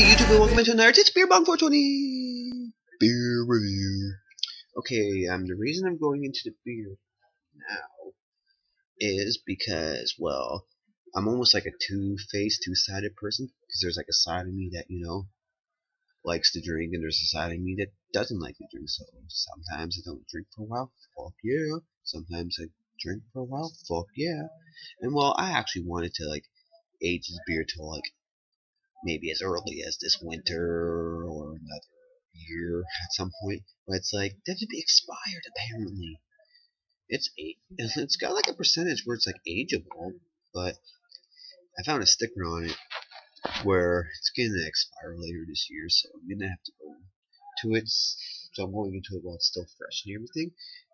Hey YouTube, and welcome to another It's Beer Bong 420 beer review. Okay, the reason I'm going into the beer now is because, well, I'm almost like a two-faced, two-sided person. Because there's like a side of me that, likes to drink, and there's a side of me that doesn't like to drink. So sometimes I don't drink for a while, fuck yeah. Sometimes I drink for a while, fuck yeah. And well, I actually wanted to age this beer till maybe as early as this winter or another year at some point. But it's like that to be expired apparently. It's got like a percentage where it's like ageable, but I found a sticker on it where it's gonna expire later this year, so I'm gonna have to go to it. So I'm going into it while it's still fresh and everything.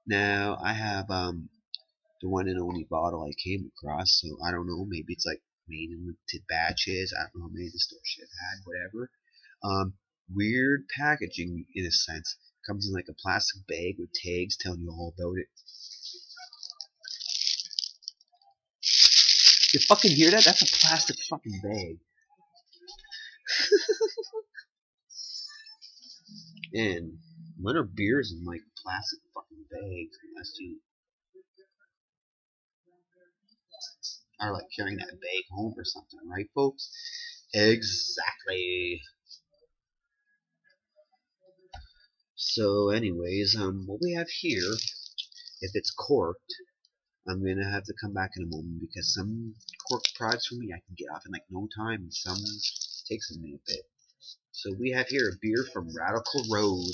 Now I have the one and only bottle I came across, so I don't know, maybe it's like made in limited batches. I don't know how many the store should have had, whatever. Weird packaging in a sense. Comes in like a plastic bag with tags telling you all about it. You fucking hear that? That's a plastic fucking bag. And when are beers in like plastic fucking bags unless you are like carrying that bag home or something, right folks? Exactly. So anyways, what we have here, if it's corked, I'm gonna have to come back in a moment because some corked products for me I can get off in like no time, and some takes me a bit. So we have here a beer from Radical Road.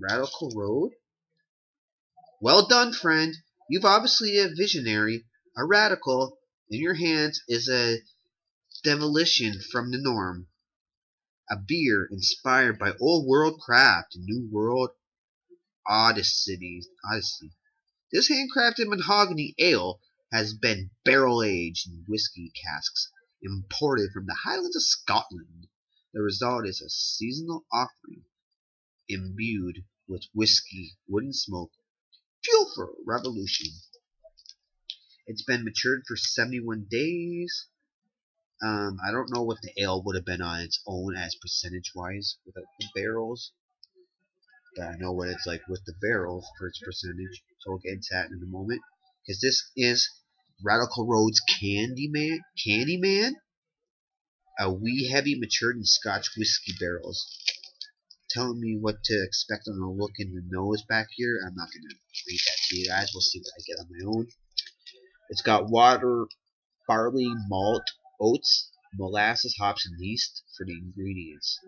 Radical Road. Well done, friend. You've obviously a visionary, a radical. In your hands is a demolition from the norm. A beer inspired by old world craft and new world odyssey. This handcrafted mahogany ale has been barrel-aged in whiskey casks imported from the Highlands of Scotland. The result is a seasonal offering imbued with whiskey, wood and smoke, fuel for a revolution. It's been matured for 71 days. I don't know what the ale would have been on its own as percentage-wise without the barrels. But I know what it's like with the barrels for its percentage. So we'll get into that in a moment. Because this is Radical Road's Canny Man, a wee heavy matured in Scotch whiskey barrels. Telling me what to expect on the look in the nose back here. I'm not going to read that to you guys. We'll see what I get on my own. It's got water, barley, malt, oats, molasses, hops, and yeast for the ingredients.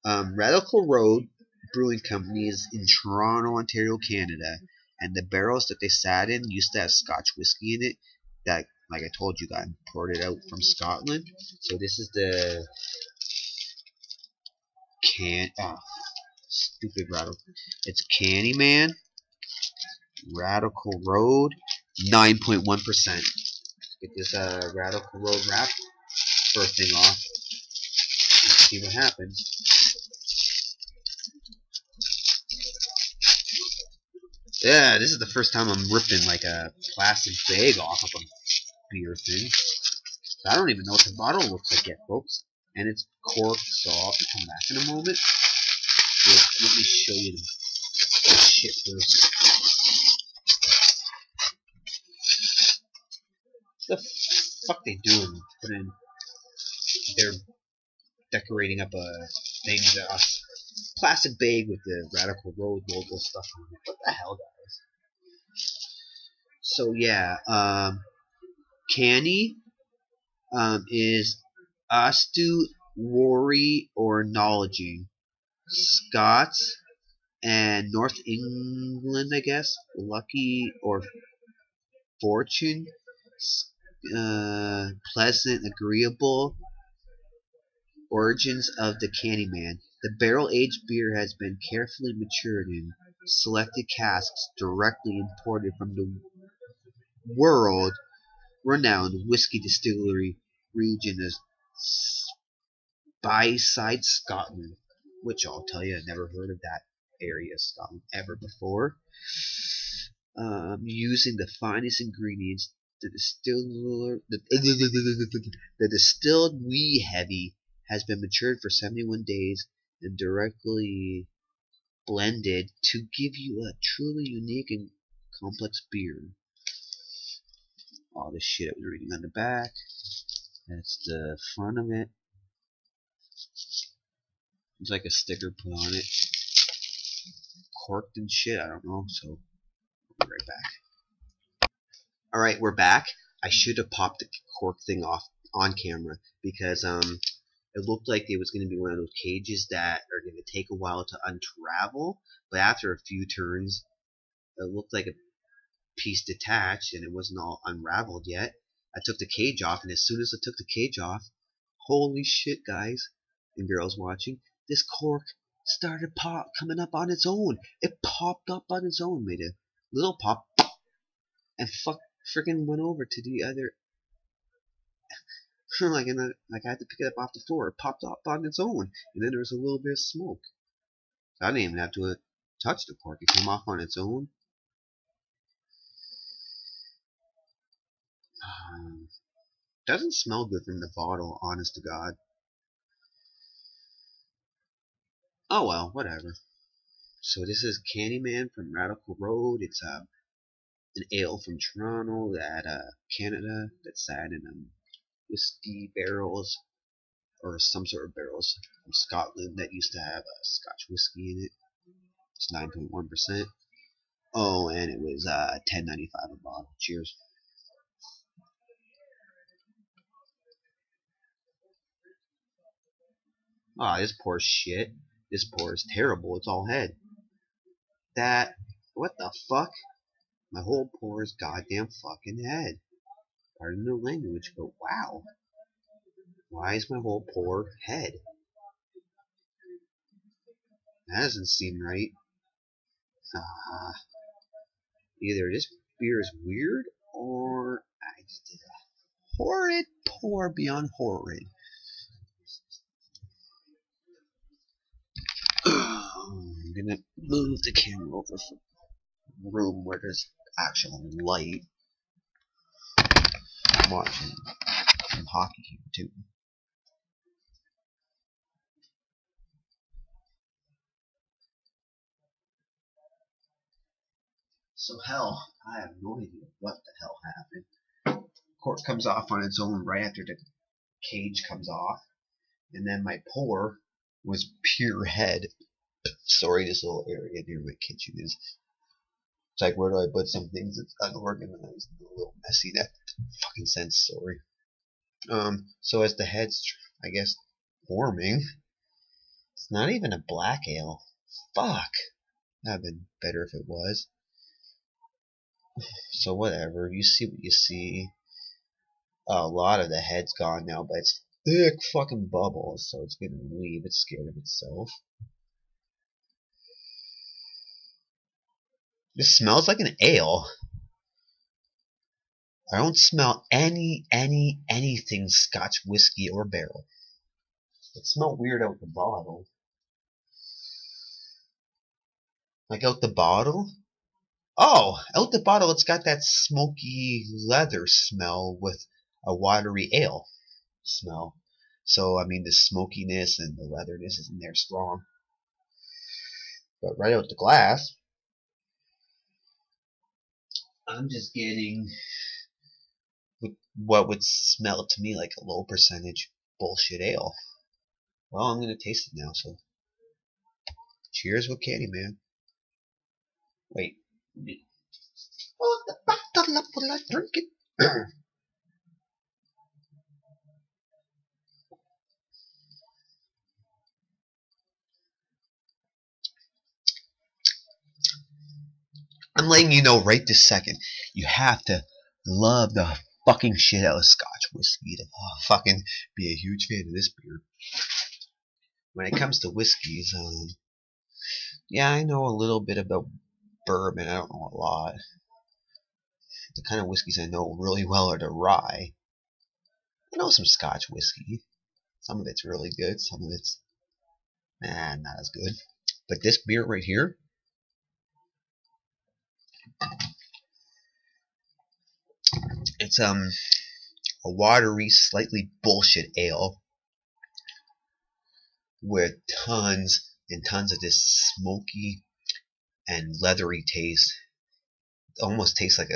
Radical Road Brewing Company is in Toronto, Ontario, Canada, and the barrels that they sat in used to have Scotch whiskey in it that, like I told you, got imported out from Scotland. So this is the stupid Radical. It's Canny Man, Radical Road, 9.1%. Get this Radical Road wrap first thing off. Let's see what happens. Yeah, this is the first time I'm ripping like a plastic bag off of a beer thing. So I don't even know what the bottle looks like yet, folks. And it's corked, so I'll have to come back in a moment. Let me show you the shit first. What the fuck they doing? They're decorating up a thing, a plastic bag with the Radical Road logo stuff on it. What the hell, guys? So yeah, Canny is Astu, Worry, or Acknowledging. Scots and North England, I guess. Lucky or Fortune. Pleasant, agreeable. Origins of the Canny Man. The barrel-aged beer has been carefully matured in selected casks directly imported from the world-renowned whiskey distillery region of Speyside, Scotland. Which I'll tell you, I've never heard of that area of Scotland ever before. Using the finest ingredients The distilled wee heavy has been matured for 71 days and directly blended to give you a truly unique and complex beer. All this shit I was reading on the back. That's the front of it. There's like a sticker put on it. Corked and shit, I don't know, so we'll be right back. Alright, we're back. I should have popped the cork thing off on camera because it looked like it was going to be one of those cages that are going to take a while to unravel, but after a few turns it looked like a piece detached and it wasn't all unraveled yet. I took the cage off, and as soon as I took the cage off, holy shit, guys and girls watching, this cork started coming up on its own. It popped up on its own, made a little pop, and freaking went over to the other. like I had to pick it up off the floor. It popped up on its own, and then there was a little bit of smoke. I didn't even have to touch the cork. It came off on its own. Doesn't smell good from the bottle, honest to God. Oh well, whatever. So this is Canny Man from Radical Road. It's an ale from Toronto, that Canada, that's sat in whiskey barrels or some sort of barrels from Scotland that used to have Scotch whiskey in it. It's 9.1%. Oh, and it was $10.95 a bottle. Cheers. Ah, this poor shit. This pour is terrible. It's all head. What the fuck? My whole pour is goddamn fucking head. Pardon the language, but wow. Why is my whole pour head? That doesn't seem right. Either this beer is weird, or I just did a horrid pour beyond horrid. I'm gonna move the camera over from the room where there's actual light. I'm watching some hockey here too. So hell, I have no idea what the hell happened. Cork comes off on its own right after the cage comes off, and then my pour was pure head. Sorry, this little area near my kitchen is. It's like, where do I put some things that's unorganized and a little messy? That fucking sense. Sorry. So as the head's, I guess, forming, it's not even a black ale. Fuck. That'd been better if it was. So whatever. You see what you see. A lot of the head's gone now, but it's thick fucking bubbles, so it's gonna leave. It's scared of itself. This smells like an ale. I don't smell anything Scotch whiskey or barrel. It smelled weird out the bottle. Like out the bottle? Oh, out the bottle it's got that smoky leather smell with a watery ale smell. So, I mean, the smokiness and the leatherness isn't there strong. But right out the glass, I'm just getting what would smell to me like a low percentage bullshit ale. Well, I'm gonna taste it now, so cheers with Canny Man. Wait. Oh, the bottle up while I drink it. I'm letting you know right this second, you have to love the fucking shit out of Scotch whiskey to fucking be a huge fan of this beer. When it comes to whiskeys, yeah, I know a little bit about bourbon. I don't know a lot. The kind of whiskeys I know really well are the rye. I know some Scotch whiskey. Some of it's really good. Some of it's not as good. But this beer right here, It's a watery, slightly bullshit ale with tons and tons of this smoky and leathery taste. It almost tastes like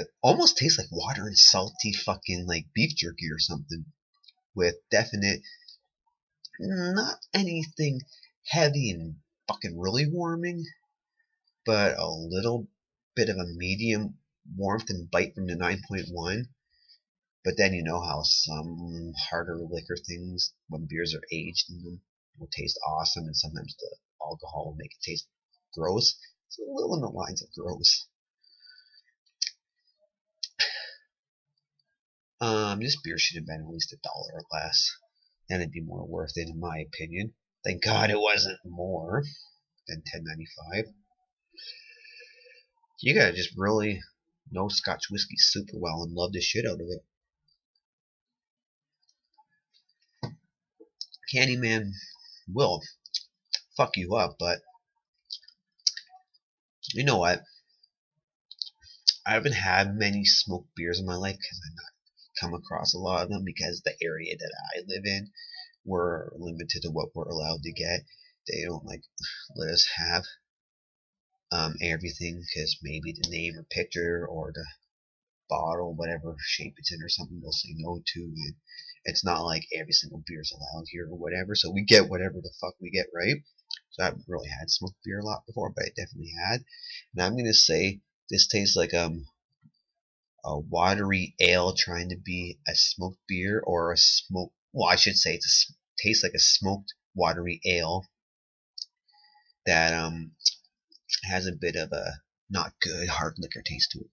water and salty fucking like beef jerky or something, with definite, not anything heavy and fucking really warming, but a little bit of a medium warmth and bite from the 9.1. But then you know how some harder liquor things, when beers are aged in them, will taste awesome, and sometimes the alcohol will make it taste gross. It's a little in the lines of gross. This beer should have been at least $1 or less, and it'd be more worth it in my opinion. Thank God it wasn't more than $10.95. You gotta just really know Scotch whiskey super well and love the shit out of it. Canny Man will fuck you up, but you know what? I haven't had many smoked beers in my life because I've not come across a lot of them, because the area that I live in, we're limited to what we're allowed to get. They don't like let us have everything, because maybe the name or picture or the bottle, whatever shape it's in or something, they'll say no to, and it's not like every single beer is allowed here or whatever, so we get whatever the fuck we get, right? So I haven't really had smoked beer a lot before, but I definitely had, and I'm gonna say this tastes like a watery ale trying to be a smoked beer, or a smoked, well, I should say tastes like a smoked watery ale that has a bit of a not good hard liquor taste to it.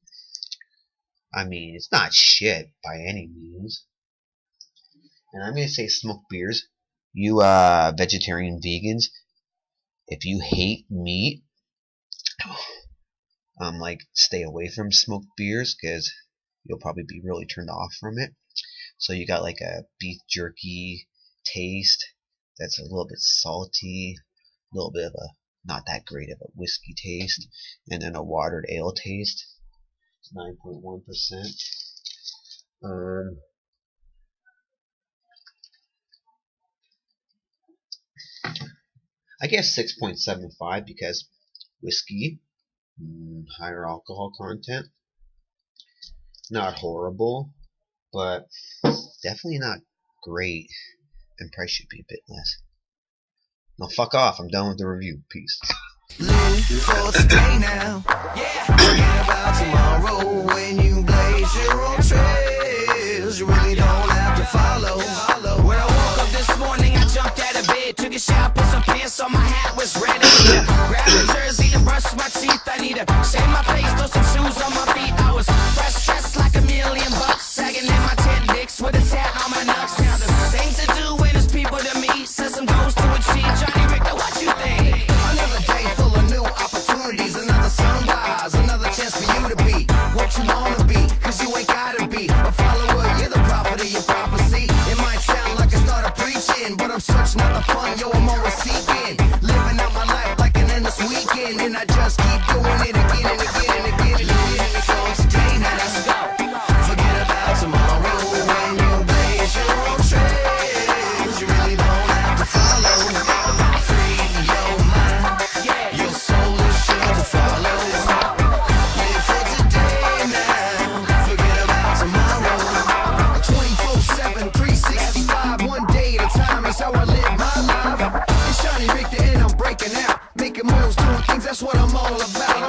I mean, it's not shit by any means. And I'm gonna say smoked beers. You vegetarian vegans, if you hate meat, like, stay away from smoked beers, because you'll probably be really turned off from it. So you got like a beef jerky taste that's a little bit salty, a little bit of a not that great of a whiskey taste, and then a watered ale taste. It's 9.1%. I guess 6.75, because whiskey, higher alcohol content. Not horrible, but definitely not great, and price should be a bit less. Now fuck off, I'm done with the review. Peace. Live for today now. Forget about tomorrow. When you blaze your own trails, you really don't have to follow. When I woke up this morning, I jumped out of bed, took a shower, put some pants on, my hat was ready. Grab a jersey to brush my teeth. I need to shave my face, throw some shoes on my feet. I was fresh, dressed like $1,000,000, sagging in my tent dicks with a tat on my nuts. Now the things to do when there's people to meet, set some goals to achieve. Johnny Richter, what you think? Another day full of new opportunities, another sunrise, another chance for you to be what you wanna be, cause you ain't gotta be a follower, you're the prophet of your prophecy. It might sound like I started preaching, but I'm searching out the fun, yo, I'm always seeking, living out my life like an endless weekend, and I just keep doing it again and again and again and again. So today, now let's go. Forget about tomorrow. When you blaze your own trails, you really don't have to follow. Free your mind, your soul is sure to follow. Live for today now. Forget about tomorrow. 24/7, 365, one day at a time is how I live my life. It's Johnny Richter and I'm breaking out, making moves, doing things, that's what I'm all about.